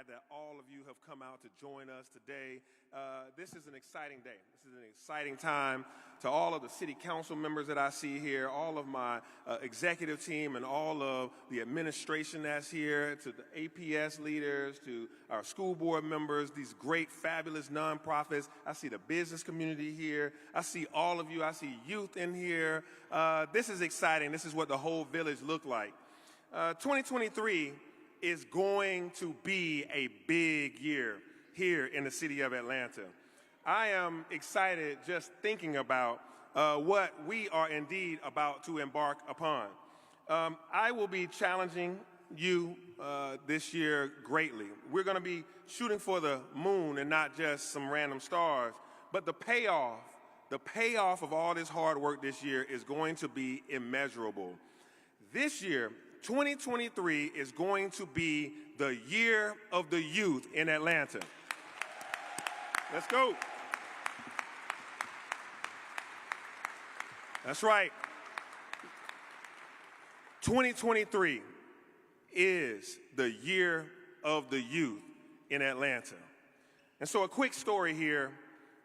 That all of you have come out to join us today. This is an exciting day. This is an exciting time to all of the city council members that I see here, all of my executive team and all of the administration that's here, to the APS leaders, to our school board members, these great, fabulous nonprofits. I see the business community here. I see all of you. I see youth in here. This is exciting. This is what the whole village looked like. 2023 is going to be a big year here in the city of Atlanta. I am excited just thinking about what we are indeed about to embark upon. I will be challenging you this year greatly. We're going to be shooting for the moon and not just some random stars, but the payoff of all this hard work this year is going to be immeasurable. This year, 2023 is going to be the year of the youth in Atlanta. Let's go. That's right. 2023 is the year of the youth in Atlanta. And so a quick story here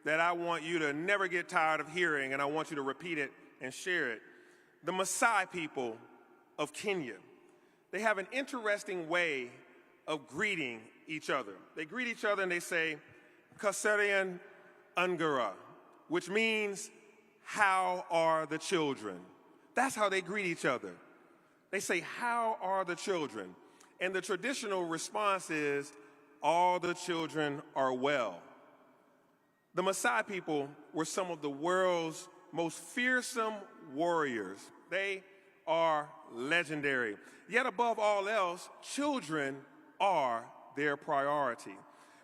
that I want you to never get tired of hearing, and I want you to repeat it and share it. The Maasai people of Kenya. They have an interesting way of greeting each other. They greet each other and they say, Kaserian Ungara, which means, how are the children? That's how they greet each other. They say, how are the children? And the traditional response is, all the children are well. The Maasai people were some of the world's most fearsome warriors. They are legendary. Yet above all else, children are their priority,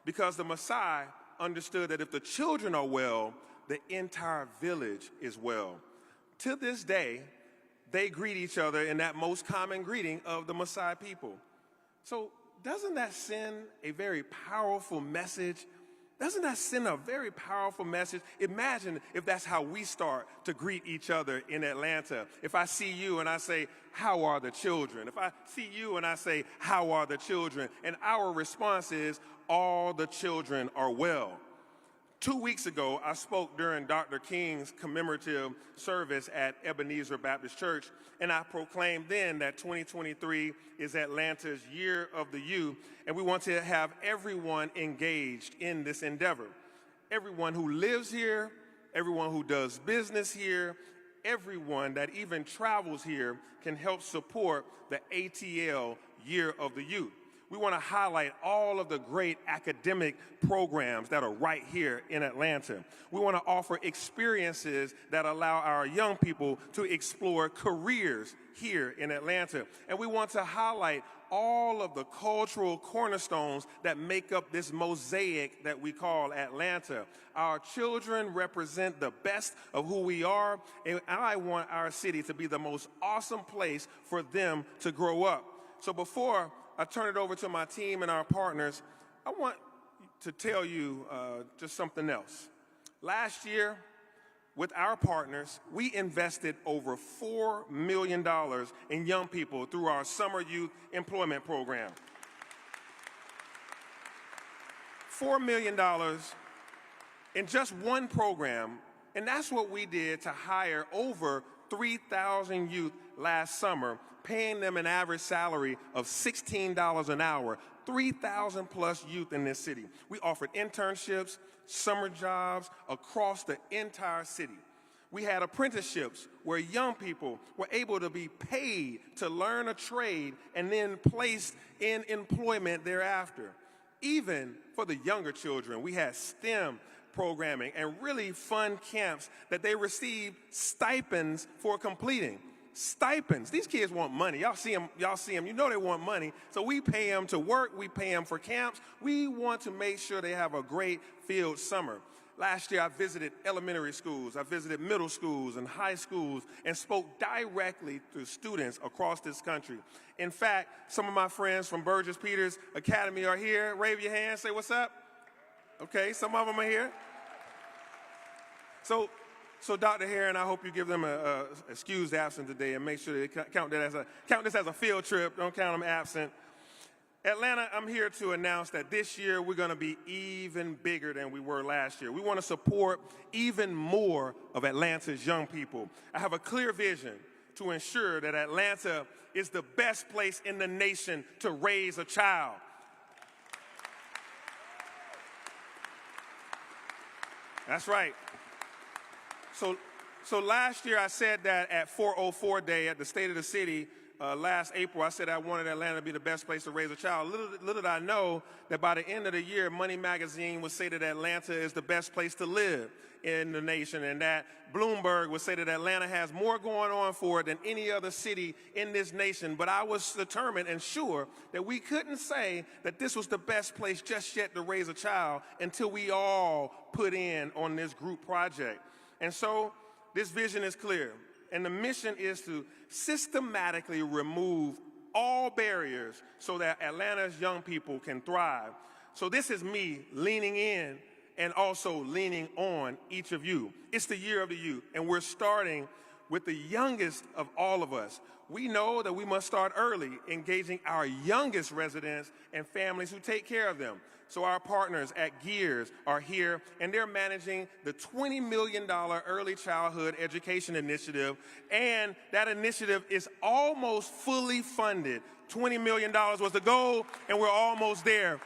because the Maasai understood that if the children are well, the entire village is well. To this day, they greet each other in that most common greeting of the Maasai people. So doesn't that send a very powerful message? Doesn't that send a very powerful message? Imagine if that's how we start to greet each other in Atlanta. If I see you and I say, how are the children? If I see you and I say, how are the children? And our response is, all the children are well. 2 weeks ago, I spoke during Dr. King's commemorative service at Ebenezer Baptist Church, and I proclaimed then that 2023 is Atlanta's year of the youth, and we want to have everyone engaged in this endeavor. Everyone who lives here, everyone who does business here, everyone that even travels here can help support the ATL Year of the Youth. We want to highlight all of the great academic programs that are right here in Atlanta. We want to offer experiences that allow our young people to explore careers here in Atlanta. And we want to highlight all of the cultural cornerstones that make up this mosaic that we call Atlanta. Our children represent the best of who we are, and I want our city to be the most awesome place for them to grow up. So before I turn it over to my team and our partners, I want to tell you just something else. Last year, with our partners, we invested over $4 million in young people through our Summer Youth Employment Program. $4 million in just one program, and that's what we did to hire over 3,000 youth last summer, paying them an average salary of $16 an hour, 3,000 plus youth in this city. We offered internships, summer jobs across the entire city. We had apprenticeships where young people were able to be paid to learn a trade and then placed in employment thereafter. Even for the younger children, we had STEM programming and really fun camps that they received stipends for completing. Stipends. These kids want money. Y'all see them, you know they want money. So we pay them to work, we pay them for camps. We want to make sure they have a great field summer. Last year I visited elementary schools, I visited middle schools and high schools and spoke directly to students across this country. In fact, some of my friends from Burgess Peters Academy are here. Wave your hand, say what's up. Okay, some of them are here. So Dr. Heron, I hope you give them a excused absence today and make sure they count this as a field trip. Don't count them absent. Atlanta, I'm here to announce that this year we're going to be even bigger than we were last year. We want to support even more of Atlanta's young people. I have a clear vision to ensure that Atlanta is the best place in the nation to raise a child. That's right. So last year I said that at 404 Day at the State of the City, last April, I said I wanted Atlanta to be the best place to raise a child. Little did I know that by the end of the year, Money Magazine would say that Atlanta is the best place to live in the nation, and that Bloomberg would say that Atlanta has more going on for it than any other city in this nation. But I was determined and sure that we couldn't say that this was the best place just yet to raise a child until we all put in on this group project. And so this vision is clear. And the mission is to systematically remove all barriers so that Atlanta's young people can thrive. So this is me leaning in and also leaning on each of you. It's the year of the youth, and we're starting with the youngest of all of us. We know that we must start early, engaging our youngest residents and families who take care of them. So our partners at Gears are here, and they're managing the $20 million Early Childhood Education Initiative, and that initiative is almost fully funded. $20 million was the goal, and we're almost there.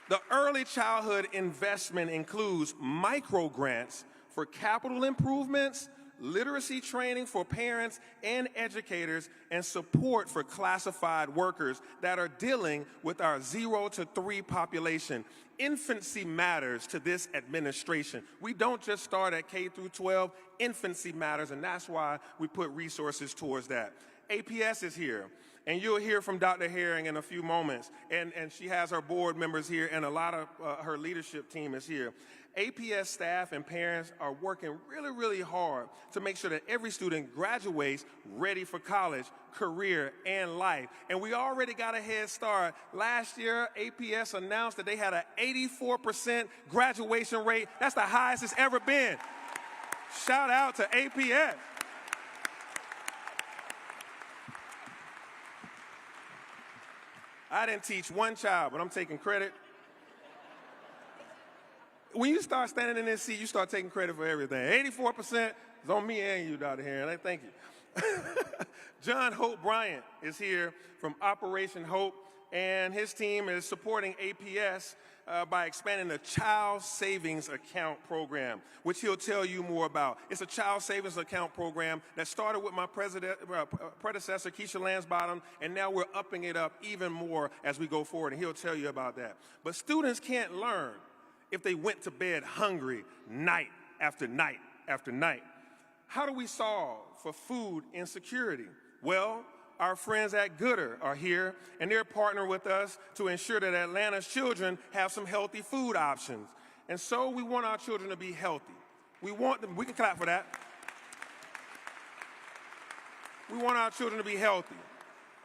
The early childhood investment includes micro grants for capital improvements, literacy training for parents and educators, and support for classified workers that are dealing with our 0 to 3 population. Infancy matters to this administration. We don't just start at K through 12. Infancy matters, and that's why we put resources towards that. APS is here, and you'll hear from Dr. Herring in a few moments, and she has her board members here, and a lot of her leadership team is here. APS staff and parents are working really, really hard to make sure that every student graduates ready for college, career, and life. And we already got a head start. Last year, APS announced that they had an 84% graduation rate. That's the highest it's ever been. Shout out to APS. I didn't teach one child, but I'm taking credit. When you start standing in this seat, you start taking credit for everything. 84% is on me and you, Dr. Herring. Thank you. John Hope Bryant is here from Operation Hope, and his team is supporting APS by expanding the Child Savings Account Program, which he'll tell you more about. It's a Child Savings Account Program that started with my predecessor, Keisha Lansbottom, and now we're upping it up even more as we go forward, and he'll tell you about that. But students can't learn if they went to bed hungry night after night after night. How do we solve for food insecurity? Well, our friends at Gooder are here, and they're partnering with us to ensure that Atlanta's children have some healthy food options. And so we want our children to be healthy. We want them, we can clap for that. We want our children to be healthy.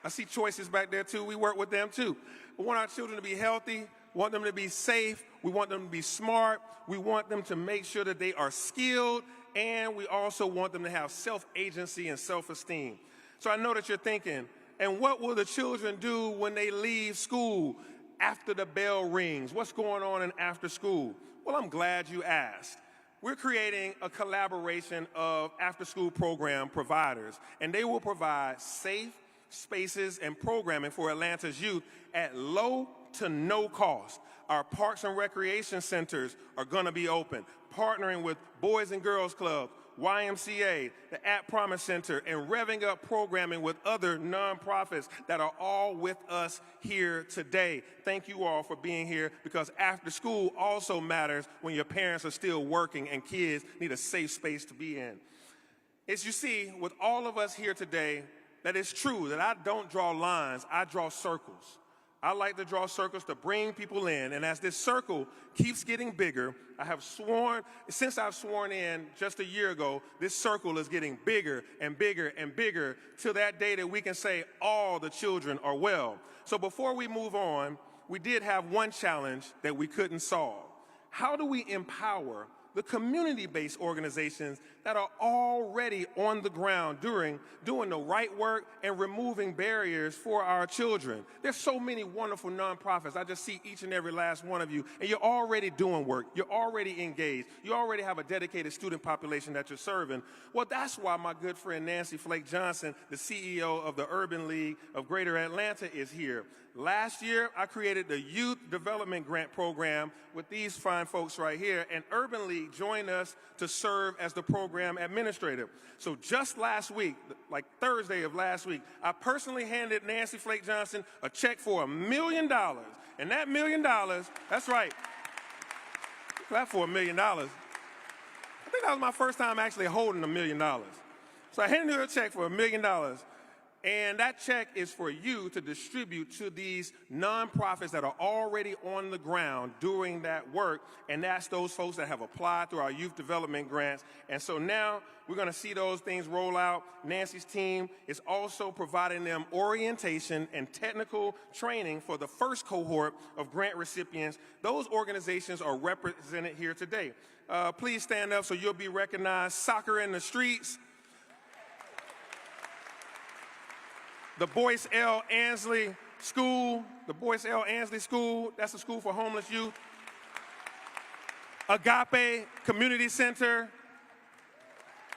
I see Choices back there too, we work with them too. We want our children to be healthy, want them to be safe, we want them to be smart, we want them to make sure that they are skilled, and we also want them to have self-agency and self-esteem. So I know that you're thinking, and what will the children do when they leave school after the bell rings? What's going on in after school? Well, I'm glad you asked. We're creating a collaboration of after-school program providers, and they will provide safe spaces and programming for Atlanta's youth at low to no cost. Our parks and recreation centers are going to be open, partnering with Boys and Girls Club, YMCA, the At Promise Center, and revving up programming with other nonprofits that are all with us here today. Thank you all for being here, because after school also matters when your parents are still working and kids need a safe space to be in. As you see, with all of us here today, that it's true that I don't draw lines, I draw circles. I like to draw circles to bring people in, and as this circle keeps getting bigger, since I've sworn in just a year ago, this circle is getting bigger and bigger and bigger till that day that we can say all the children are well. So before we move on, we did have one challenge that we couldn't solve. How do we empower the community-based organizations that are already on the ground doing the right work and removing barriers for our children. There's so many wonderful nonprofits. I just see each and every last one of you, and you're already doing work. You're already engaged. You already have a dedicated student population that you're serving. Well, that's why my good friend Nancy Flake Johnson, the CEO of the Urban League of Greater Atlanta, is here. Last year, I created the Youth Development Grant Program with these fine folks right here, and Urban League joined us to serve as the program administrator. So just last week, like Thursday of last week, I personally handed Nancy Flake Johnson a check for $1 million. And that $1 million, that's right, clap for $1 million. I think that was my first time actually holding $1 million. So I handed her a check for $1 million. And that check is for you to distribute to these nonprofits that are already on the ground doing that work. And that's those folks that have applied through our youth development grants. And so now we're going to see those things roll out. Nancy's team is also providing them orientation and technical training for the first cohort of grant recipients. Those organizations are represented here today. Please stand up so you'll be recognized. Soccer in the Streets. The Boyce L. Ansley School, that's a school for homeless youth. Agape Community Center,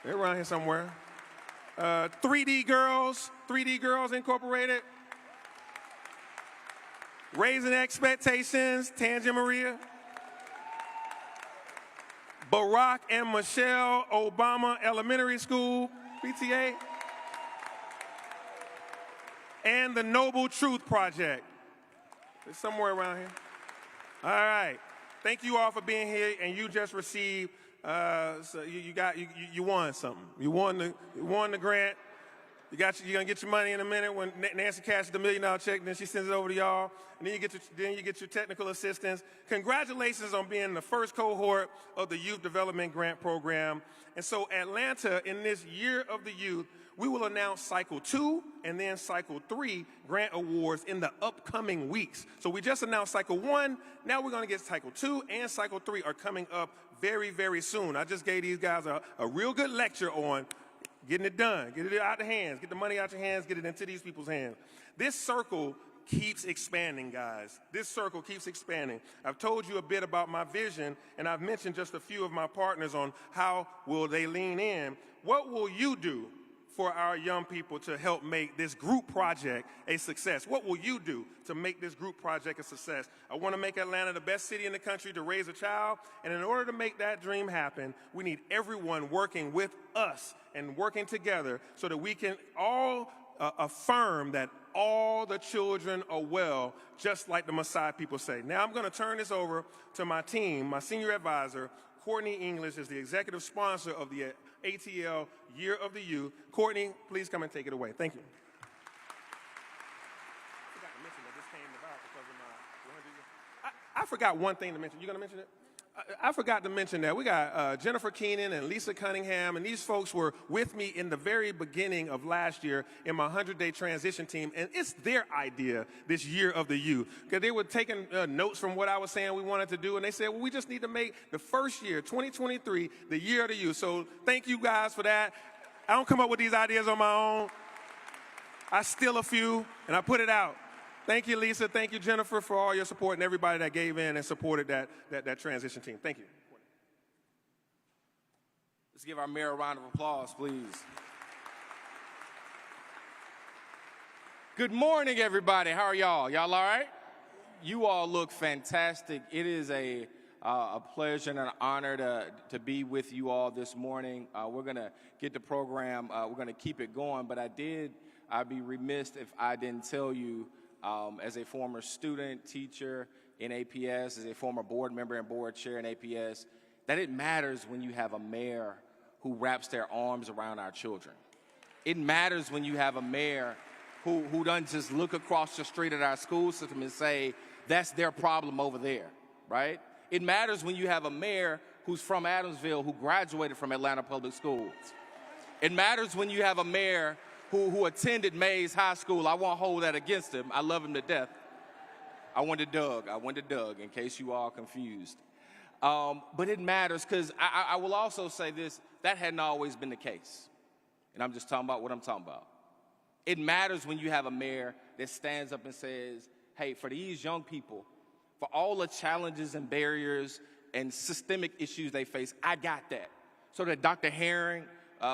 they're around here somewhere. 3D Girls Incorporated. Raising Expectations, Tanja Maria. Barack and Michelle Obama Elementary School, PTA. And the Noble Truth Project. It's somewhere around here. All right. Thank you all for being here, and you just received. So you won something. You won the grant. You're gonna get your money in a minute when Nancy cashes the $1 million check. Then she sends it over to y'all, and then you get your technical assistance. Congratulations on being the first cohort of the Youth Development Grant Program. And so Atlanta, in this Year of the Youth, we will announce Cycle 2 and then Cycle 3 grant awards in the upcoming weeks. So we just announced Cycle 1. Now we're going to get Cycle 2 and Cycle 3 are coming up very, very soon. I just gave these guys a real good lecture on getting it done, get it out the hands, get the money out your hands, get it into these people's hands. This circle keeps expanding, guys. This circle keeps expanding. I've told you a bit about my vision, and I've mentioned just a few of my partners on how will they lean in. What will you do for our young people to help make this group project a success? What will you do to make this group project a success? I want to make Atlanta the best city in the country to raise a child, and in order to make that dream happen, we need everyone working with us and working together so that we can all affirm that all the children are well, just like the Messiah people say. Now I'm going to turn this over to my team. My senior advisor, Courtney English, is the executive sponsor of the ATL Year of the Youth. Courtney, please come and take it away. Thank you. I forgot one thing to mention. You going to mention it? I forgot to mention that. We got Jennifer Keenan and Lisa Cunningham, and these folks were with me in the very beginning of last year in my 100-day transition team, and it's their idea, this Year of the Youth, because they were taking notes from what I was saying we wanted to do, and they said, well, we just need to make the first year, 2023, the Year of the Youth. So thank you guys for that. I don't come up with these ideas on my own. I steal a few, and I put it out. Thank you, Lisa. Thank you, Jennifer, for all your support and everybody that gave in and supported that transition team. Thank you. Let's give our mayor a round of applause, please. Good morning, everybody. How are y'all? Y'all all right? You all look fantastic. It is a pleasure and an honor to be with you all this morning. We're going to get the program. We're going to keep it going. But I'd be remiss if I didn't tell you, as a former student, teacher in APS, as a former board member and board chair in APS, that it matters when you have a mayor who wraps their arms around our children. It matters when you have a mayor who doesn't just look across the street at our school system and say, that's their problem over there, right? It matters when you have a mayor who's from Adamsville who graduated from Atlanta Public Schools. It matters when you have a mayor who attended Mays High School. I won't hold that against him. I love him to death. I went to Doug, in case you all confused. But it matters because I will also say this, that hadn't always been the case. And I'm just talking about what I'm talking about. It matters when you have a mayor that stands up and says, hey, for these young people, for all the challenges and barriers and systemic issues they face, I got that. So that Dr. Herring,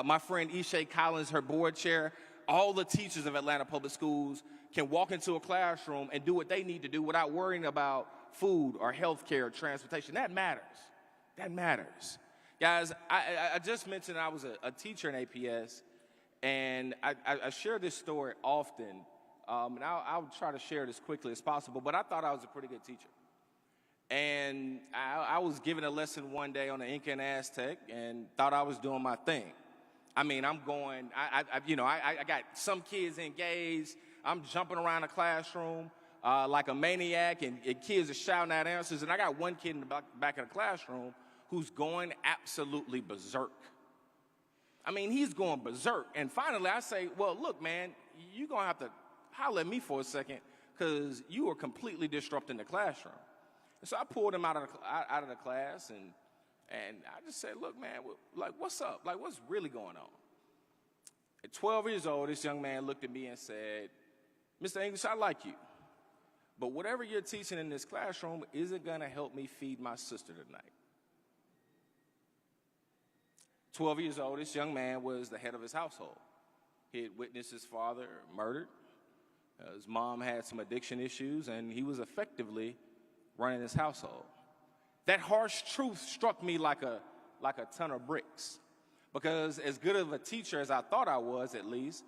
my friend Ishay Collins, her board chair, all the teachers of Atlanta Public Schools can walk into a classroom and do what they need to do without worrying about food or health care or transportation. That matters. That matters. Guys, I just mentioned I was a teacher in APS, and I share this story often, and I'll try to share it as quickly as possible, but I thought I was a pretty good teacher. And I was given a lesson one day on the Inca and Aztec and thought I was doing my thing. I mean, I'm going, I got some kids engaged. I'm jumping around the classroom like a maniac, and kids are shouting out answers. And I got one kid in the back of the classroom who's going absolutely berserk. I mean, he's going berserk. And finally, I say, well, look, man, you're going to have to holler at me for a second because you are completely disrupting the classroom. And so I pulled him out of the class, and I just said, look, man, like, what's up? Like, what's really going on? At 12 years old, this young man looked at me and said, Mr. English, I like you, but whatever you're teaching in this classroom isn't going to help me feed my sister tonight. 12 years old, this young man was the head of his household. He had witnessed his father murdered. His mom had some addiction issues, and he was effectively running his household. That harsh truth struck me like a ton of bricks, because as good of a teacher as I thought I was, at least,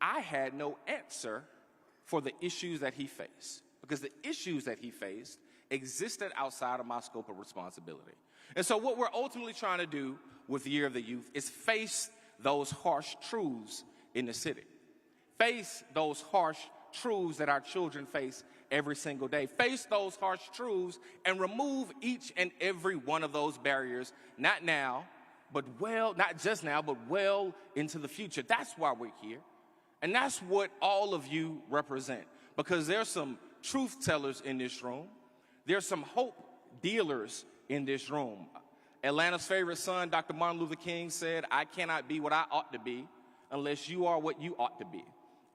I had no answer for the issues that he faced, because the issues that he faced existed outside of my scope of responsibility. And so what we're ultimately trying to do with the Year of the Youth is face those harsh truths in the city. Face those harsh truths that our children face every single day. Face those harsh truths and remove each and every one of those barriers, not now, but not just now, but well into the future. That's why we're here. And that's what all of you represent, because there's some truth tellers in this room. There's some hope dealers in this room. Atlanta's favorite son, Dr. Martin Luther King, said, I cannot be what I ought to be unless you are what you ought to be.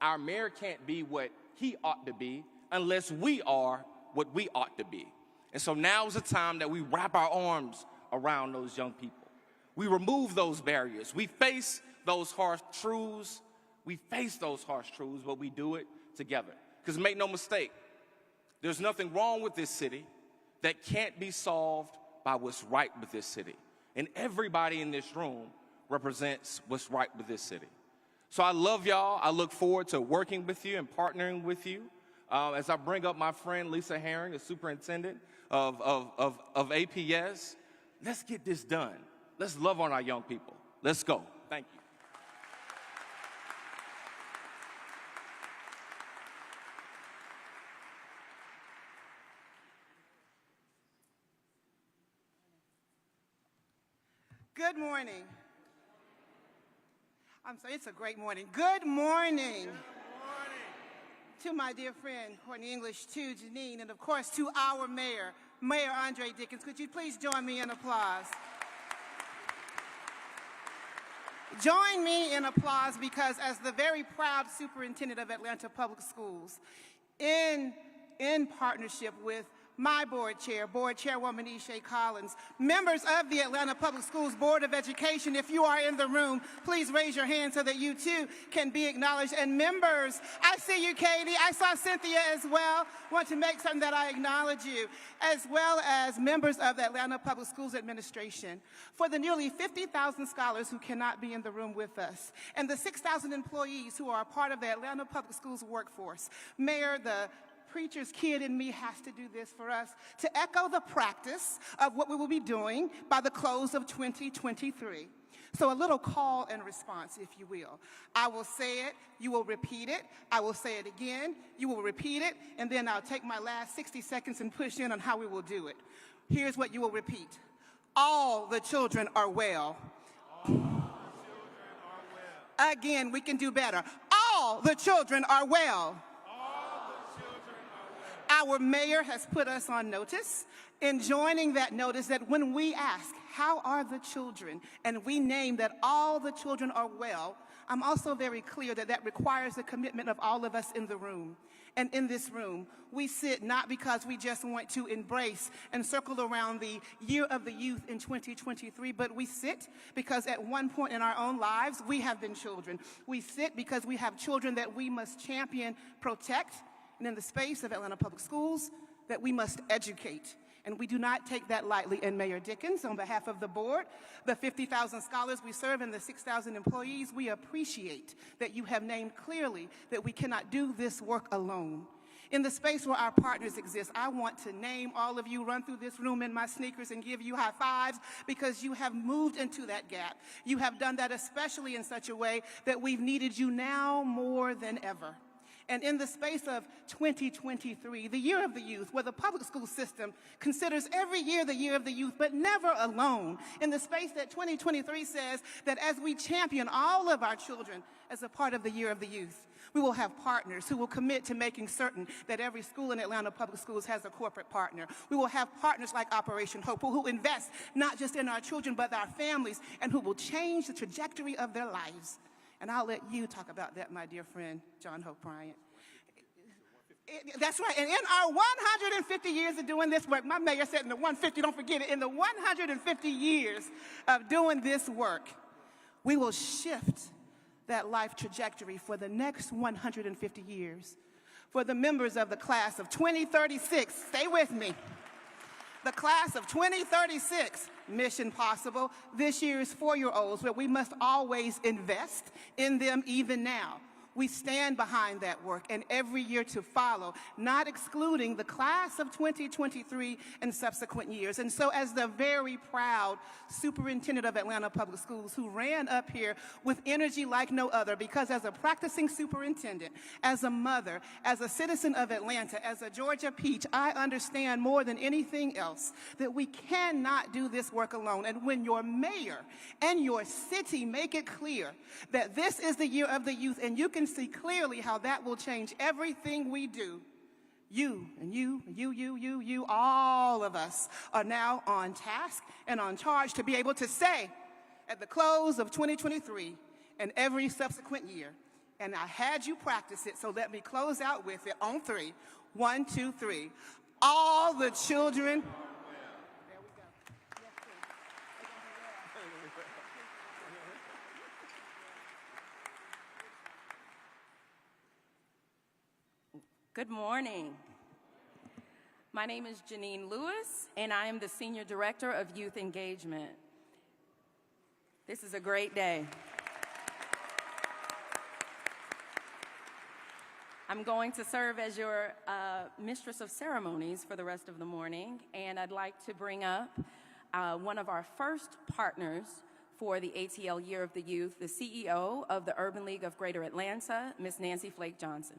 Our mayor can't be what he ought to be unless we are what we ought to be. And so now is the time that we wrap our arms around those young people. We remove those barriers. We face those harsh truths. But we do it together. Because make no mistake, there's nothing wrong with this city that can't be solved by what's right with this city. And everybody in this room represents what's right with this city. So I love y'all. I look forward to working with you and partnering with you. As I bring up my friend Lisa Herring, the superintendent of APS, let's get this done. Let's love on our young people. Let's go. Thank you. Good morning. I'm sorry, it's a great morning. Good morning. Good morning. To my dear friend, Courtney English, to Janine, and of course to our mayor, Mayor Andre Dickens. Could you please join me in applause? Join me in applause because as the very proud superintendent of Atlanta Public Schools, in partnership with my board chairwoman Ishay Collins, members of the Atlanta Public Schools Board of Education, if you are in the room, please raise your hand so that you too can be acknowledged. And members, I see you, Katie. I saw Cynthia as well. Want to make certain that I acknowledge you, as well as members of the Atlanta Public Schools Administration. For the nearly 50,000 scholars who cannot be in the room with us, and the 6,000 employees who are a part of the Atlanta Public Schools workforce, Mayor, the preacher's kid in me has to do this for us to echo the practice of what we will be doing by the close of 2023. So a little call and response, if you will. I will say it, you will repeat it. I will say it again, you will repeat it, and then I'll take my last 60 seconds and push in on how we will do it. Here's what you will repeat. All the children are well. All the children are well. Again, we can do better. All the children are well. Our mayor has put us on notice in joining that notice that when we ask, how are the children, and we name that all the children are well, I'm also very clear that that requires the commitment of all of us in the room. And in this room, we sit not because we just want to embrace and circle around the Year of the Youth in 2023, but we sit because at one point in our own lives, we have been children. We sit because we have children that we must champion, protect, and in the space of Atlanta Public Schools, that we must educate. And we do not take that lightly. And Mayor Dickens, on behalf of the board, the 50,000 scholars we serve, and the 6,000 employees, we appreciate that you have named clearly that we cannot do this work alone. In the space where our partners exist, I want to name all of you, run through this room in my sneakers and give you high fives because you have moved into that gap. You have done that especially in such a way that we've needed you now more than ever. And in the space of 2023, the Year of the Youth, where the public school system considers every year the Year of the Youth, but never alone, in the space that 2023 says that as we champion all of our children as a part of the Year of the Youth, we will have partners who will commit to making certain that every school in Atlanta Public Schools has a corporate partner. We will have partners like Operation Hope who invest not just in our children, but our families, and who will change the trajectory of their lives. And I'll let you talk about that, my dear friend, John Hope Bryant. That's right. And in our 150 years of doing this work, my mayor said in the 150, don't forget it, in the 150 years of doing this work, we will shift that life trajectory for the next 150 years. For the members of the class of 2036, stay with me. The class of 2036, Mission Possible, this year's 4-year-olds, where we must always invest in them even now. We stand behind that work and every year to follow, not excluding the class of 2023 and subsequent years. And so as the very proud superintendent of Atlanta Public Schools, who ran up here with energy like no other, because as a practicing superintendent, as a mother, as a citizen of Atlanta, as a Georgia Peach, I understand more than anything else that we cannot do this work alone. And when your mayor and your city make it clear that this is the Year of the Youth, and you can see clearly how that will change everything we do, you and you, all of us are now on task and on charge to be able to say at the close of 2023 and every subsequent year, and I had you practice it, so let me close out with it on 3. 1, 2, 3. All the children. Good morning. My name is Janine Lewis, and I am the Senior Director of Youth Engagement. This is a great day. I'm going to serve as your mistress of ceremonies for the rest of the morning, and I'd like to bring up one of our first partners for the ATL Year of the Youth, the CEO of the Urban League of Greater Atlanta, Ms. Nancy Flake Johnson.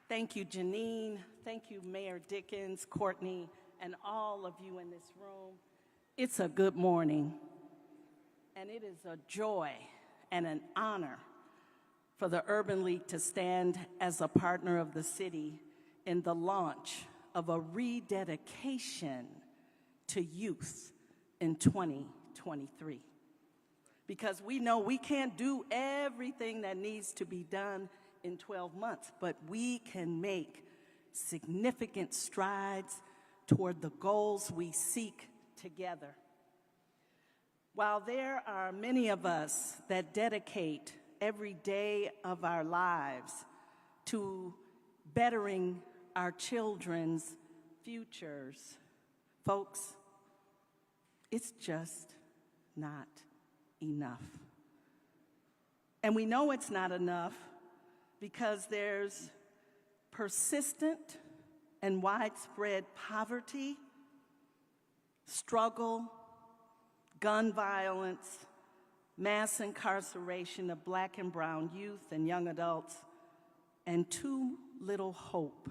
Thank you, Janine. Thank you, Mayor Dickens, Courtney, and all of you in this room. It's a good morning, and it is a joy and an honor for the Urban League to stand as a partner of the city in the launch of a rededication to youth in 2023. Because we know we can't do everything that needs to be done in 12 months, but we can make significant strides toward the goals we seek together. While there are many of us that dedicate every day of our lives to bettering our children's futures, folks, it's just not enough. And we know it's not enough because there's persistent and widespread poverty, struggle, gun violence, mass incarceration of Black and brown youth and young adults, and too little hope.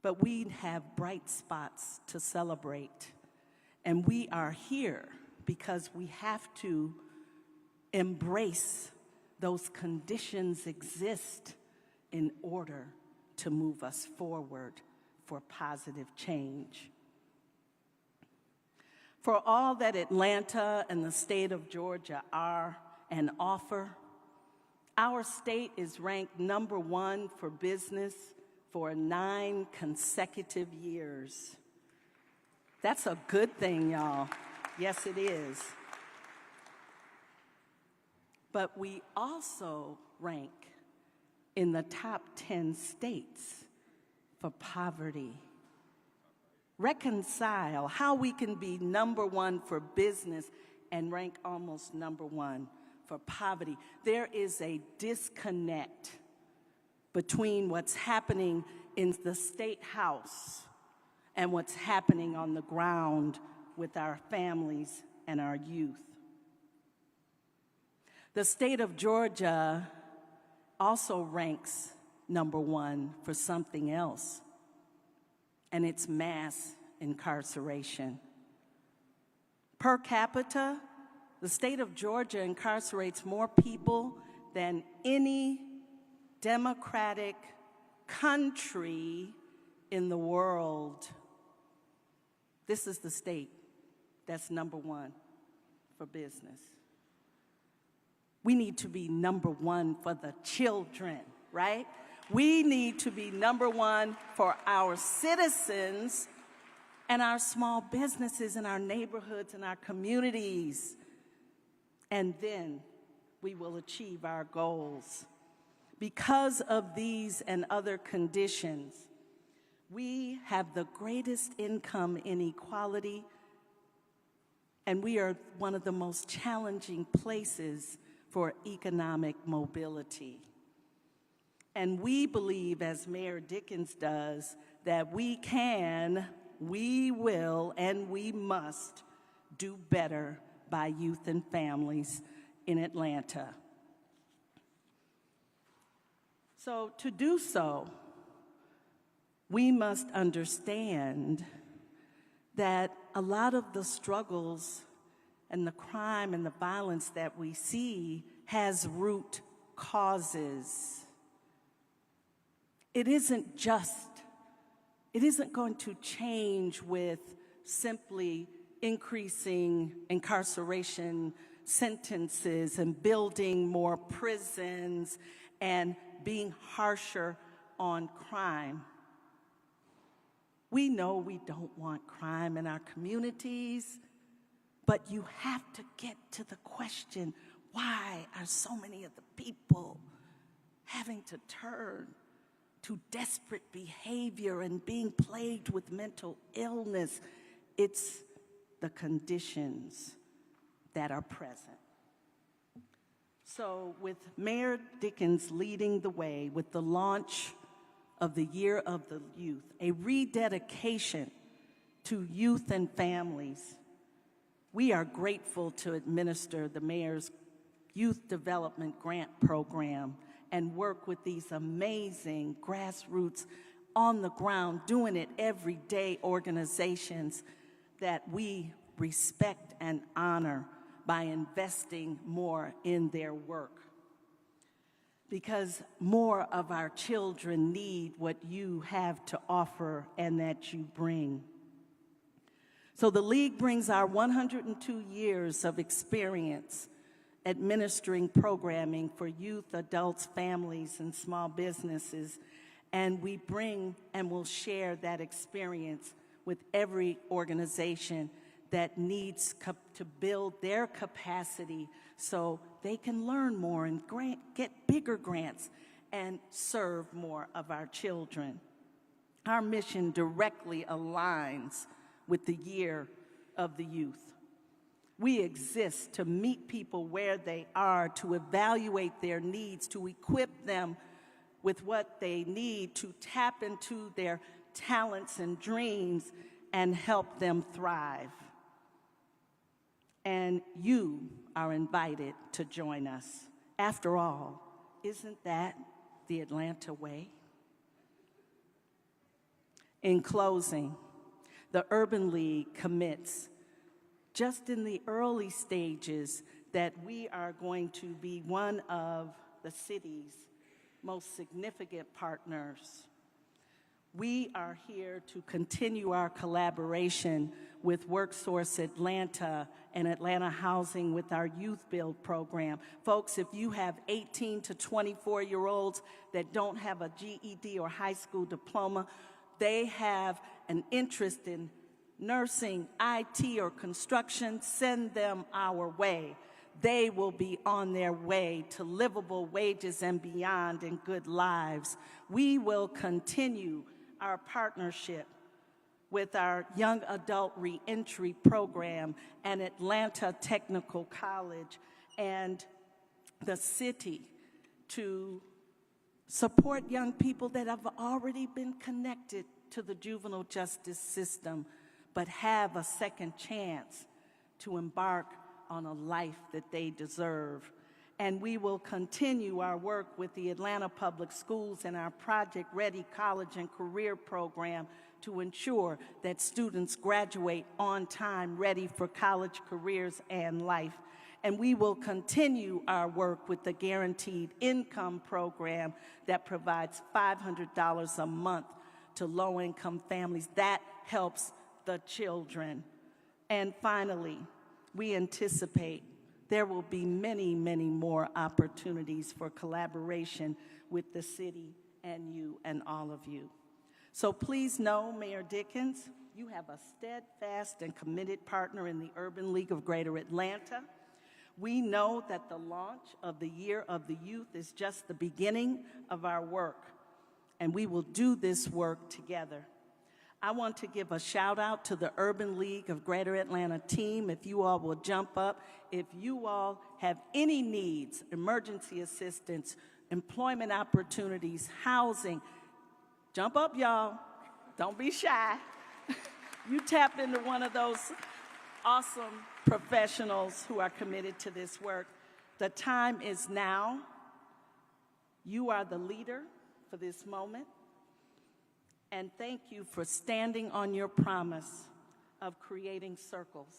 But we have bright spots to celebrate, and we are here because we have to embrace those conditions exist in order to move us forward for positive change. For all that Atlanta and the state of Georgia are and offer, our state is ranked #1 for business for 9 consecutive years. That's a good thing, y'all. Yes, it is. But we also rank in the top 10 states for poverty. Reconcile how we can be #1 for business and rank almost #1 for poverty. There is a disconnect between what's happening in the state house and what's happening on the ground with our families and our youth. The state of Georgia also ranks #1 for something else, and it's mass incarceration. Per capita, the state of Georgia incarcerates more people than any democratic country in the world. This is the state that's #1 for business. We need to be #1 for the children, right? We need to be #1 for our citizens and our small businesses in our neighborhoods and our communities. And then we will achieve our goals. Because of these and other conditions, we have the greatest income inequality, and we are one of the most challenging places for economic mobility. And we believe, as Mayor Dickens does, that we can, we will, and we must do better by youth and families in Atlanta. So to do so, we must understand that a lot of the struggles and the crime and the violence that we see has root causes. It isn't going to change with simply increasing incarceration sentences and building more prisons and being harsher on crime. We know we don't want crime in our communities, but you have to get to the question, why are so many of the people having to turn to desperate behavior and being plagued with mental illness? It's the conditions that are present. So with Mayor Dickens leading the way with the launch of the Year of the Youth, a rededication to youth and families, we are grateful to administer the Mayor's Youth Development Grant Program and work with these amazing grassroots, on the ground, doing it every day organizations that we respect and honor by investing more in their work. Because more of our children need what you have to offer and that you bring. So the League brings our 102 years of experience administering programming for youth, adults, families, and small businesses, and we bring and will share that experience with every organization that needs to build their capacity so they can learn more and get bigger grants and serve more of our children. Our mission directly aligns with the Year of the Youth. We exist to meet people where they are, to evaluate their needs, to equip them with what they need, to tap into their talents and dreams and help them thrive. And you are invited to join us. After all, isn't that the Atlanta way? In closing, the Urban League commits, just in the early stages, that we are going to be one of the city's most significant partners. We are here to continue our collaboration with WorkSource Atlanta and Atlanta Housing with our Youth Build program. Folks, if you have 18 to 24-year-olds that don't have a GED or high school diploma, they have an interest in nursing, IT, or construction, send them our way. They will be on their way to livable wages and beyond in good lives. We will continue our partnership with our Young Adult Reentry Program and Atlanta Technical College and the city to support young people that have already been connected to the juvenile justice system but have a second chance to embark on a life that they deserve. And we will continue our work with the Atlanta Public Schools and our Project Ready College and Career Program to ensure that students graduate on time, ready for college careers and life. And we will continue our work with the Guaranteed Income Program that provides $500 a month to low-income families. That helps the children. And finally, we anticipate there will be many, many more opportunities for collaboration with the city and you and all of you. So please know, Mayor Dickens, you have a steadfast and committed partner in the Urban League of Greater Atlanta. We know that the launch of the Year of the Youth is just the beginning of our work, and we will do this work together. I want to give a shout out to the Urban League of Greater Atlanta team. If you all will jump up, if you all have any needs, emergency assistance, employment opportunities, housing, jump up, y'all. Don't be shy. You tapped into one of those awesome professionals who are committed to this work. The time is now. You are the leader for this moment. And thank you for standing on your promise of creating circles,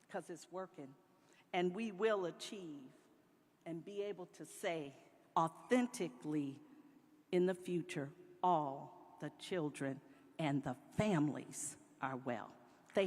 because it's working. And we will achieve and be able to say authentically in the future, all the children and the families are well.